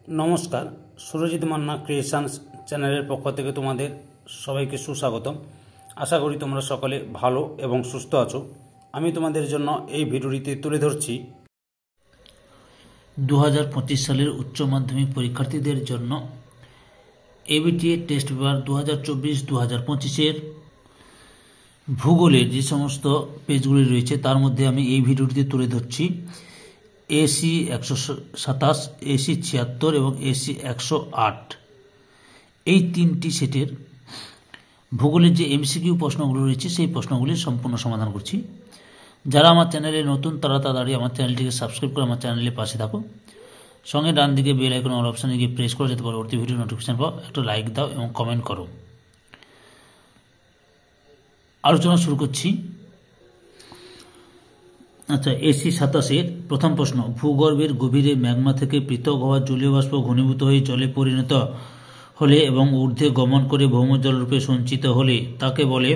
নমস্কার, সুরজিৎ মান্না ক্রিয়েশনস চ্যানেলের পক্ষ থেকে তোমাদের সবাইকে সুস্বাগতম। আশা করি তোমরা সকলে ভালো এবং সুস্থ আছো। আমি তোমাদের জন্য এই ভিডিওটিতে তুলে ধরছি 2025 সালের উচ্চ মাধ্যমিক পরীক্ষার্থীদের জন্য এবিটিএ টেস্ট পেপার 2024-2025 ভূগোলের যে সমস্ত পেজগুলি রয়েছে তার মধ্যে আমি এই ভিডিওটিতে তুলে ধরছি এসি 127, এসি 76 এবং এসি 108 এই তিনটি সেটের ভূগোলের যে এমসিকিউ প্রশ্নগুলো রয়েছে সেই প্রশ্নগুলির সম্পূর্ণ সমাধান করছি। যারা আমার চ্যানেলে নতুন তারা তাড়াতাড়ি আমার চ্যানেলটিকে সাবস্ক্রাইব করে আমার চ্যানেলের পাশে থাকো। সঙ্গে ডান দিকে বেল আইকন অল অপশানে গিয়ে প্রেস করে যাতে পরবর্তী ভিডিও নোটিফিকেশন পাও। একটা লাইক দাও এবং কমেন্ট করো। আলোচনা শুরু করছি। আচ্ছা, এসি 27-এর প্রথম প্রশ্ন, ভূগর্ভের গভীরে ম্যাগমা থেকে পৃথক হওয়া জলীয় বাষ্প ঘনীভূত হয়ে জলে পরিণত হলে এবং ঊর্ধ্বে গমন করে ভৌমজল রূপে সঞ্চিত হলে তাকে বলে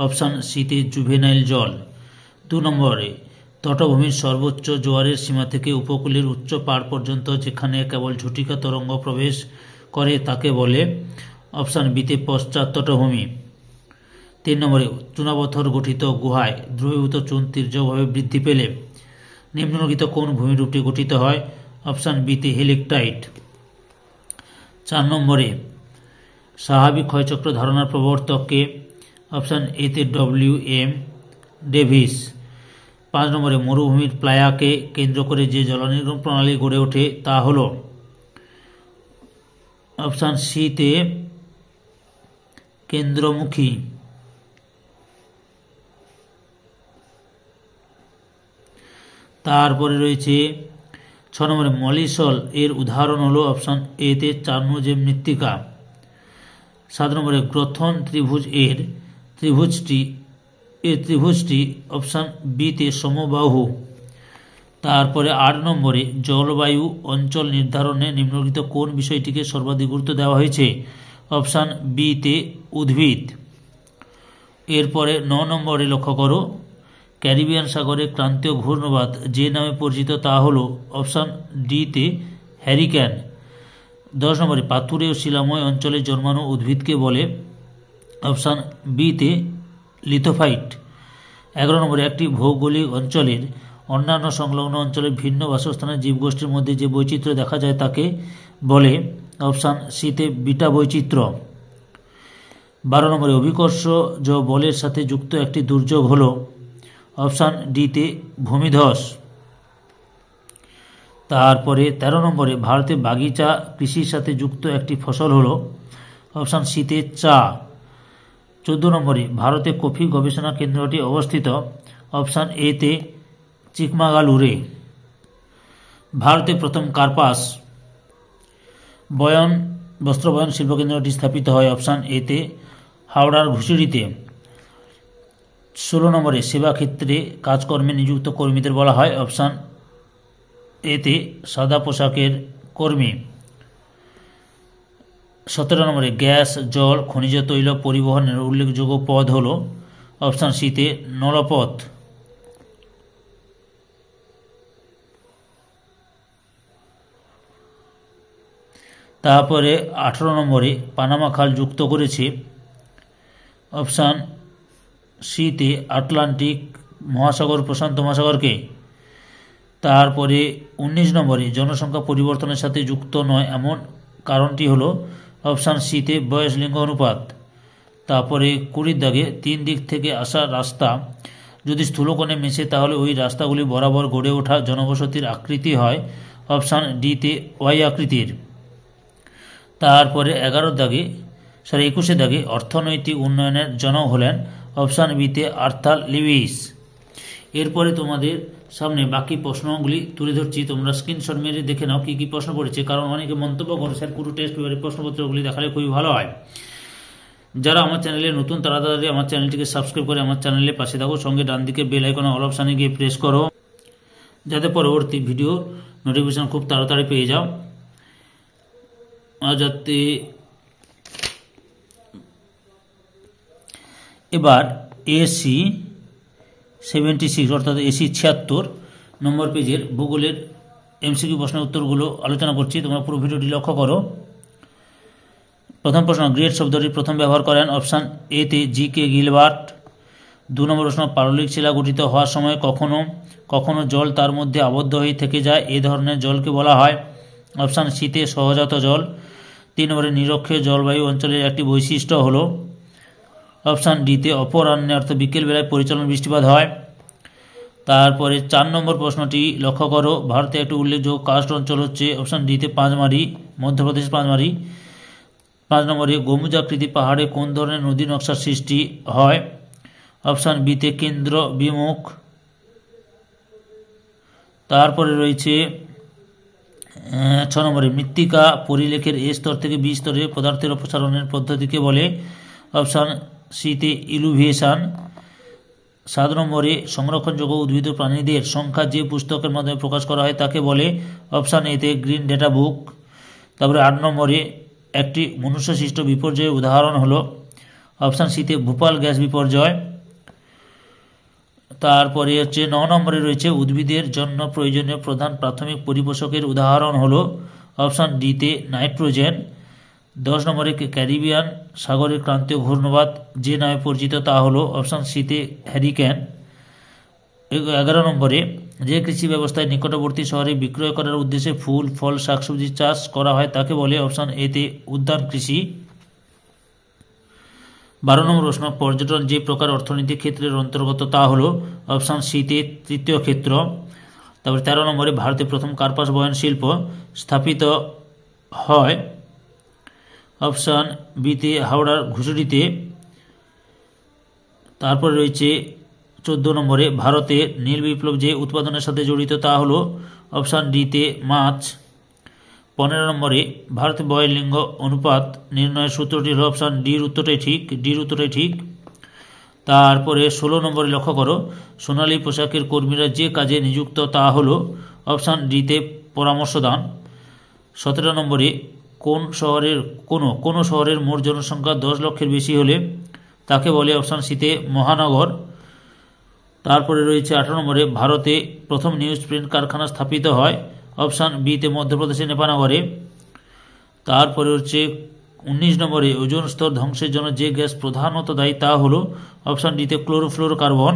অপশান সিতে জুভেনাইল জল। 2 নম্বরে, তটভূমির সর্বোচ্চ জোয়ারের সীমা থেকে উপকূলের উচ্চ পাড় পর্যন্ত যেখানে কেবল ঝটিকা তরঙ্গ প্রবেশ করে তাকে বলে অপশান বিতে পশ্চাৎ তটভূমি। 3 নম্বরে, চুনাপথর গঠিত গুহায় দ্রবীভূত চুন তীর্যকভাবে বৃদ্ধি পেলে নিম্নলিখিত কোন ভূমিরূপটি গঠিত হয়? অপশান বিতে হেলিকটাইট। 4 নম্বরে, স্বাভাবিক ক্ষয়চক্র ধারণার প্রবর্তককে? অপশান এতে ডব্লিউ.এম. ডেভিস। 5 নম্বরে, মরুভূমির প্লায়াকে কেন্দ্র করে যে জলনির্গম প্রণালী গড়ে ওঠে তা হল? অপশান সিতে কেন্দ্রমুখী। তারপরে রয়েছে 6 নম্বরে, মলিসল এর উদাহরণ হলো? অপশান এতে চার্নোজেম মৃত্তিকা। 7 নম্বরে, গ্রথন ত্রিভুজ এর ত্রিভুজটি অপশান বিতে সমবাহু। তারপরে 8 নম্বরে, জলবায়ু অঞ্চল নির্ধারণে নিম্নলিখিত কোন বিষয়টিকে সর্বাধিক গুরুত্ব দেওয়া হয়েছে? অপশান বিতে উদ্ভিদ। এরপরে 9 নম্বরে লক্ষ্য করো, ক্যারিবিয়ান সাগরে ক্রান্তীয় ঘূর্ণবাত যে নামে পরিচিত তা হল? অপশান ডিতে হ্যারিকেন। 10 নম্বরে, পাথুরে ও শিলাময় অঞ্চলে জন্মানো উদ্ভিদকে বলে? অপশান বিতে লিথোফাইট। 11 নম্বরে, একটি ভৌগোলিক অঞ্চলের অন্যান্য সংলগ্ন অঞ্চলের ভিন্ন বাসস্থানের জীবগোষ্ঠীর মধ্যে যে বৈচিত্র্য দেখা যায় তাকে বলে? অপশান সিতে বিটা বৈচিত্র্য। 12 নম্বরে, অভিকর্ষজ বলের সাথে যুক্ত একটি দুর্যোগ হল? অপশান ডিতে ভূমিধস। তারপরে 13 নম্বরে, ভারতে বাগিচা কৃষির সাথে যুক্ত একটি ফসল হল? অপশান সিতে চা। 14 নম্বরে, ভারতে কফি গবেষণা কেন্দ্রটি অবস্থিত? অপশান এতে চিকমাগালুরে। ভারতে প্রথম কার্পাস বস্ত্রবয়ন শিল্পকেন্দ্রটি স্থাপিত হয়? অপশান এতে হাওড়ার ঘুষুরিতে। 16 নম্বরে, সেবা ক্ষেত্রে কাজকর্মে নিযুক্ত কর্মীদের বলা হয়? অপশান এতে সাদা পোশাকের কর্মী। 17 নম্বরে, গ্যাস, জল, খনিজ তৈল পরিবহনের উল্লেখযোগ্য পথ হল? অপশান সিতে নলপথ। তারপরে 18 নম্বরে, পানামা খাল যুক্ত করেছে? অপশান সিতে আটলান্টিক মহাসাগর প্রশান্ত মহাসাগরকে। তারপরে 19 নম্বরে, জনসংখ্যা পরিবর্তনের সাথে যুক্ত নয় এমন কারণটি হলো? অপশান সিতে বয়স লিঙ্গ অনুপাত। তারপরে 20 দাগে, 3 দিক থেকে আসা রাস্তা যদি স্থূলকোণে মেশে তাহলে ওই রাস্তাগুলি বরাবর গড়ে ওঠা জনবসতির আকৃতি হয়? অপশান ডিতে ওয়াই আকৃতির। তারপরে 21 দাগে, অর্থনৈতিক উন্নয়নের জনক হলেন? অপশান বিতে আর্থার লিউইস। এরপরে তোমাদের সামনে বাকি প্রশ্নগুলি তুলে ধরছি, তোমরা স্ক্রিনশট মেরে দেখে নাও কি কি প্রশ্ন পড়েছে, কারণ অনেকে মন্তব্য করে স্যার পুরো টেস্ট পেপারের প্রশ্নপত্রগুলি দেখালে খুবই ভালো হয়। যারা আমার চ্যানেলে নতুন তারা তাড়াতাড়ি আমার চ্যানেলটিকে সাবস্ক্রাইব করে আমার চ্যানেলের পাশে থাকো। সঙ্গে ডান দিকে বেল আইকনে অল অপশানে গিয়ে প্রেস করো যাতে পরবর্তী ভিডিও নোটিফিকেশন খুব তাড়াতাড়ি পেয়ে যাও। যাতে এবার এসি 76 অর্থাৎ এসি 76 নম্বর পেজের ভূগোলের এমসিকিউ প্রশ্নের উত্তরগুলো আলোচনা করছি, তোমরা পুরো ভিডিওটি লক্ষ্য করো। প্রথম প্রশ্ন, গ্রেট শব্দটির প্রথম ব্যবহার করেন অপশান এ তে জি.কে. গিলবার্ট। 2 নম্বর প্রশ্ন, পাললিক শিলা গঠিত হওয়ার সময় কখনো কখনো জল তার মধ্যে আবদ্ধ হয়ে থেকে যায়, এ ধরনের জলকে বলা হয় অপশান সিতে সহজাত জল। 3 নম্বরে, নিরক্ষীয় জলবায়ু অঞ্চলের একটি বৈশিষ্ট্য হলো অপশান ডিতে অপরাহ্নে অর্থাৎ বিকেলবেলায় পরিচালন বৃষ্টিপাত হয়। তারপরে 4 নম্বর প্রশ্নটি লক্ষ্য করো, ভারতে একটি উল্লেখযোগ্য কাস্ট অঞ্চল হচ্ছে অপশান ডিতে পাঁচমারি, মধ্যপ্রদেশ পাঁচমারি। 5 নম্বরে, গম্বুজাকৃতি পাহাড়ে কোন ধরনের নদী নকশার সৃষ্টি হয় অপশান বিতে কেন্দ্র বিমুখ। তারপরে রয়েছে 6 নম্বরে, মৃত্তিকা পরিলেখের এ স্তর থেকে বি স্তরে পদার্থের অপসারণের পদ্ধতিকে বলে অপশান সিতে ইলুভিয়েশন। 7 নম্বরে, সংরক্ষণযোগ্য উদ্ভিদ ও প্রাণীদের সংখ্যা যে পুস্তকের মাধ্যমে প্রকাশ করা হয় তাকে বলে অপশান এতে গ্রিন ডেটা বুক। তারপরে 8 নম্বরে, একটি মনুষ্যসৃষ্ট বিপর্যয়ের উদাহরণ হলো অপশান সিতে ভোপাল গ্যাস বিপর্যয়। তারপরে 9 নম্বরে রয়েছে, উদ্ভিদের জন্য প্রয়োজনীয় প্রধান প্রাথমিক পরিপোষকের উদাহরণ হলো অপশান ডিতে নাইট্রোজেন। 10 নম্বরে, ক্যারিবিয়ান সাগরের ক্রান্তীয় ঘূর্ণবাত যে নামে পরিচিত তা হলো অপশান সিতে হ্যারিকেন। 11 নম্বরে, যে কৃষি ব্যবস্থায় নিকটবর্তী শহরে বিক্রয় করার উদ্দেশ্যে ফুল ফল শাকসবজি চাষ করা হয় তাকে বলে অপশান এতে উদ্যান কৃষি। 12 নম্বর প্রশ্ন, পর্যটন যে প্রকার অর্থনৈতিক ক্ষেত্রের অন্তর্গত তা হলো অপশান সিতে তৃতীয় ক্ষেত্র। তারপরে 13 নম্বরে, ভারতে প্রথম কার্পাস বয়ন শিল্প স্থাপিত হয় অপশান বিতে হাওড়ার ঘুষুরিতে। তারপরে রয়েছে 14 নম্বরে, ভারতে নীল বিপ্লব যে উৎপাদনের সাথে জড়িত তা হলো অপশান ডিতে মাছ। 15 নম্বরে, ভারতে বয়ের লিঙ্গ অনুপাত নির্ণয়ের সূত্রটি হল অপশান ডির উত্তরটাই ঠিক। তারপরে 16 নম্বরে লক্ষ্য করো, সোনালী পোশাকের কর্মীরা যে কাজে নিযুক্ত তা হলো অপশান ডিতে পরামর্শদান। 17 নম্বরে, কোনো শহরের মোট জনসংখ্যা 10 লক্ষের বেশি হলে তাকে বলে অপশান সিতে মহানগর। তারপরে রয়েছে 18 নম্বরে, ভারতে প্রথম নিউজ প্রিন্ট কারখানা স্থাপিত হয় অপশান বিতে মধ্যপ্রদেশের নেপানগরে। তারপরে হচ্ছে 19 নম্বরে, ওজোন স্তর ধ্বংসের জন্য যে গ্যাস প্রধানত দায়ী তা হলো অপশান ডিতে ক্লোরোফ্লোরোকার্বন।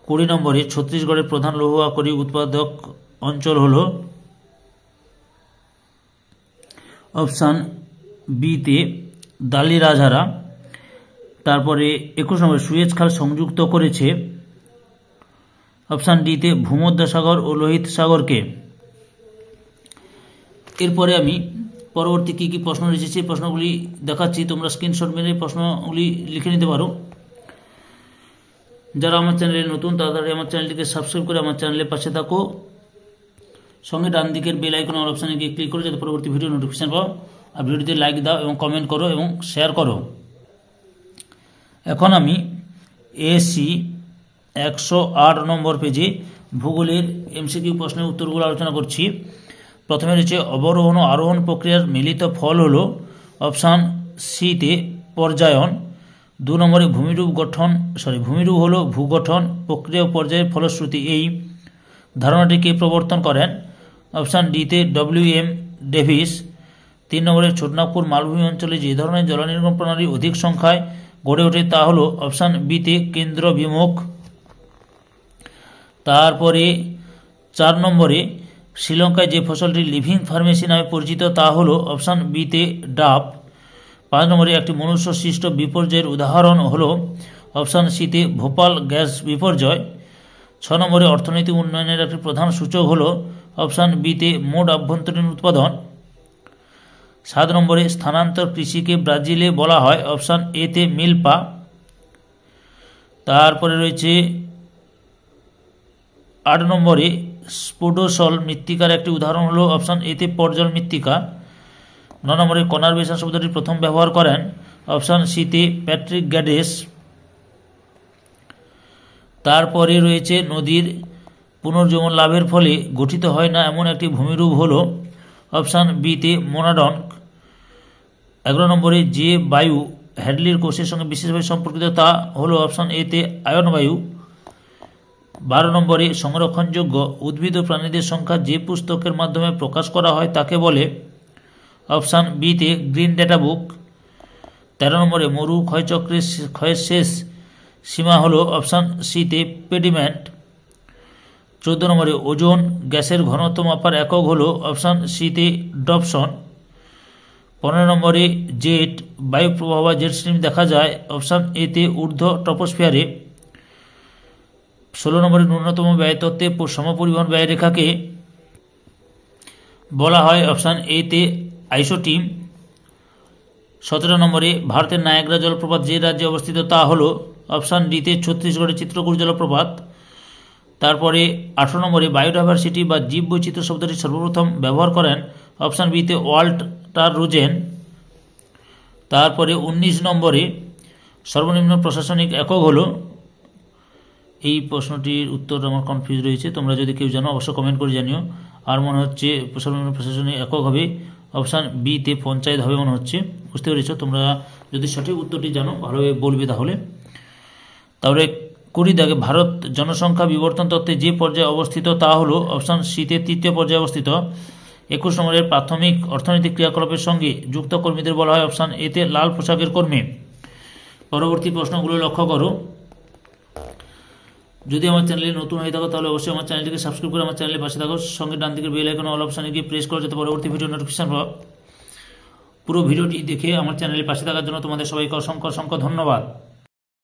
20 নম্বরে, ছত্তিশগড়ের প্রধান লৌহ আকরি উৎপাদক অঞ্চল হল অপশান বিতে দালিরাজহারা। তারপরে 21 নম্বরে, সুয়েজ খাল সংযুক্ত করেছে অপশান ডিতে ভূমধ্যসাগর ও লোহিত সাগরকে। এরপরে আমি পরবর্তী কী কী প্রশ্ন রয়েছে সেই প্রশ্নগুলি দেখাচ্ছি, তোমরা স্ক্রিনশট মেরে প্রশ্নগুলি লিখে নিতে পারো। যারা আমার চ্যানেলে নতুন তাড়াতাড়ি আমার চ্যানেলটিকে সাবস্ক্রাইব করে আমার চ্যানেলের পাশে থাকো, সঙ্গে ডান দিকের বেল আইকন অল অপশানে গিয়ে ক্লিক করো যাতে পরবর্তী ভিডিও নোটিফিকেশন পাও। আর ভিডিওতে লাইক দাও এবং কমেন্ট করো এবং শেয়ার করো। এখন আমি এসি 108 নম্বর পেজে ভূগোলের এমসিকিউ প্রশ্নের উত্তরগুলো আলোচনা করছি। প্রথমে রয়েছে, অবরোহণ ও আরোহণ প্রক্রিয়ার মিলিত ফল হল অপশান সিতে পর্যায়ন। 2 নম্বরে, ভূমিরূপ হল ভূগঠন প্রক্রিয়া ও পর্যায়ের ফলশ্রুতি। এই ধারণাটিকে প্রবর্তন করেন অপশান ডিতে WM ডেভিস। 3 নম্বরে, ছোটনাগপুর মালভূমি অঞ্চলে যে ধরনের জলনির্গমন প্রণালী অধিক সংখ্যায় গড়ে ওঠে তা হল অপশান বিতে কেন্দ্র বিমুখ। তারপরে 4 নম্বরে, শ্রীলঙ্কায় যে ফসলটি লিভিং ফার্মেসি নামে পরিচিত তা হল অপশান বিতে ডাব। 5 নম্বরে, একটি মনুষ্য সৃষ্ট বিপর্যয়ের উদাহরণ হল অপশান সিতে ভোপাল গ্যাস বিপর্যয়। 6 নম্বরে, অর্থনৈতিক উন্নয়নের একটি প্রধান সূচক হল অপশান বিতে মোট আভ্যন্তরীণ উৎপাদন। 7 নম্বরে, স্থানান্তর কৃষিকে ব্রাজিলে বলা হয় অপশান এতে মিলপা। তারপরে রয়েছে 8 নম্বরে, স্পোডোসল মৃত্তিকার একটি উদাহরণ হলো অপশান এতে পর্জল মৃত্তিকা। 9 নম্বরে, কনারভেশন শব্দটি প্রথম ব্যবহার করেন অপশান সিতে প্যাট্রিক গ্যাডেস। তারপরে রয়েছে, নদীর পুনর্জীবন লাভের ফলে গঠিত হয় না এমন একটি ভূমিরূপ হল অপশান বিতে মোনাডন। 11 নম্বরে, যে বায়ু হ্যাডলির কোষের সঙ্গে বিশেষভাবে সম্পর্কিত তা হল অপশান এতে আয়ন বায়ু। 12 নম্বরে সংরক্ষণযোগ্য উদ্ভিদ ও প্রাণীদের সংখ্যা যে পুস্তকের মাধ্যমে প্রকাশ করা হয় তাকে বলে। অপশান বিতে গ্রিন ডেটা বুক। 13 নম্বরে মরু ক্ষয়চক্রের ক্ষয়ের শেষ সীমা হলো অপশান সিতে পেডিমেন্ট। 14 নম্বরে ওজোন গ্যাসের ঘনত্ব মাপার একক হলো অপশান সিতে ডপসন। 15 নম্বরে জেট বায়ু প্রবাহ বা জেট স্ট্রিম দেখা যায় অপশান এতে ঊর্ধ্ব ট্রপোস্ফিয়ারে। 16 নম্বরে ন্যূনতম ব্যয় তত্ত্বে সমপরিবহন ব্যয় রেখাকে বলা হয় অপশান এতে আইসোটিম। 17 নম্বরে ভারতের নায়াগ্রা জলপ্রপাত যে রাজ্যে অবস্থিত তা হলো অপশান ডিতে ছত্তিশগড়ের চিত্রকূট জলপ্রপাত। তারপরে 18 নম্বরে বায়োডাইভার্সিটি বা জীব বৈচিত্র্য শব্দটি সর্বপ্রথম ব্যবহার করেন অপশান বিতে ওয়াল্টার রোজেন। তারপরে 19 নম্বরে সর্বনিম্ন প্রশাসনিক একক হলো, এই প্রশ্নটির উত্তর আমার কনফিউজ রয়েছে, তোমরা যদি কেউ জানো অবশ্যই কমেন্ট করে জানিও। আর মনে হচ্ছে সর্বনিম্ন প্রশাসনিক একক হবে অপশান বিতে পঞ্চায়েত হবে মনে হচ্ছে। বুঝতে পেরেছ? তোমরা যদি সঠিক উত্তরটি জানো ভালোভাবে বলবে তাহলে। তাহলে 20 দাগে ভারত জনসংখ্যা বিবর্তন তত্ত্বে যে পর্যায়ে অবস্থিত তা হলো অপশান সিতে তৃতীয় পর্যায়ে অবস্থিত। 21 নম্বরের প্রাথমিক অর্থনৈতিক ক্রিয়াকলাপের সঙ্গে যুক্ত কর্মীদের বলা হয় অপশান এতে লাল পোশাকের কর্মী। পরবর্তী প্রশ্নগুলো লক্ষ্য করো। যদি আমার চ্যানেলে নতুন হয়ে থাকো তাহলে অবশ্যই আমার চ্যানেলটিকে সাবস্ক্রাইব করে আমার চ্যানেলের পাশে থাকো। সঙ্গে ডান দিকের বেল আইকন অল অপশানে গিয়ে প্রেস করো যাতে পরবর্তী ভিডিও নোটিফিকেশন পাও। পুরো ভিডিওটি দেখে আমার চ্যানেলের পাশে থাকার জন্য তোমাদের সবাইকে অসংখ্য অসংখ্য ধন্যবাদ।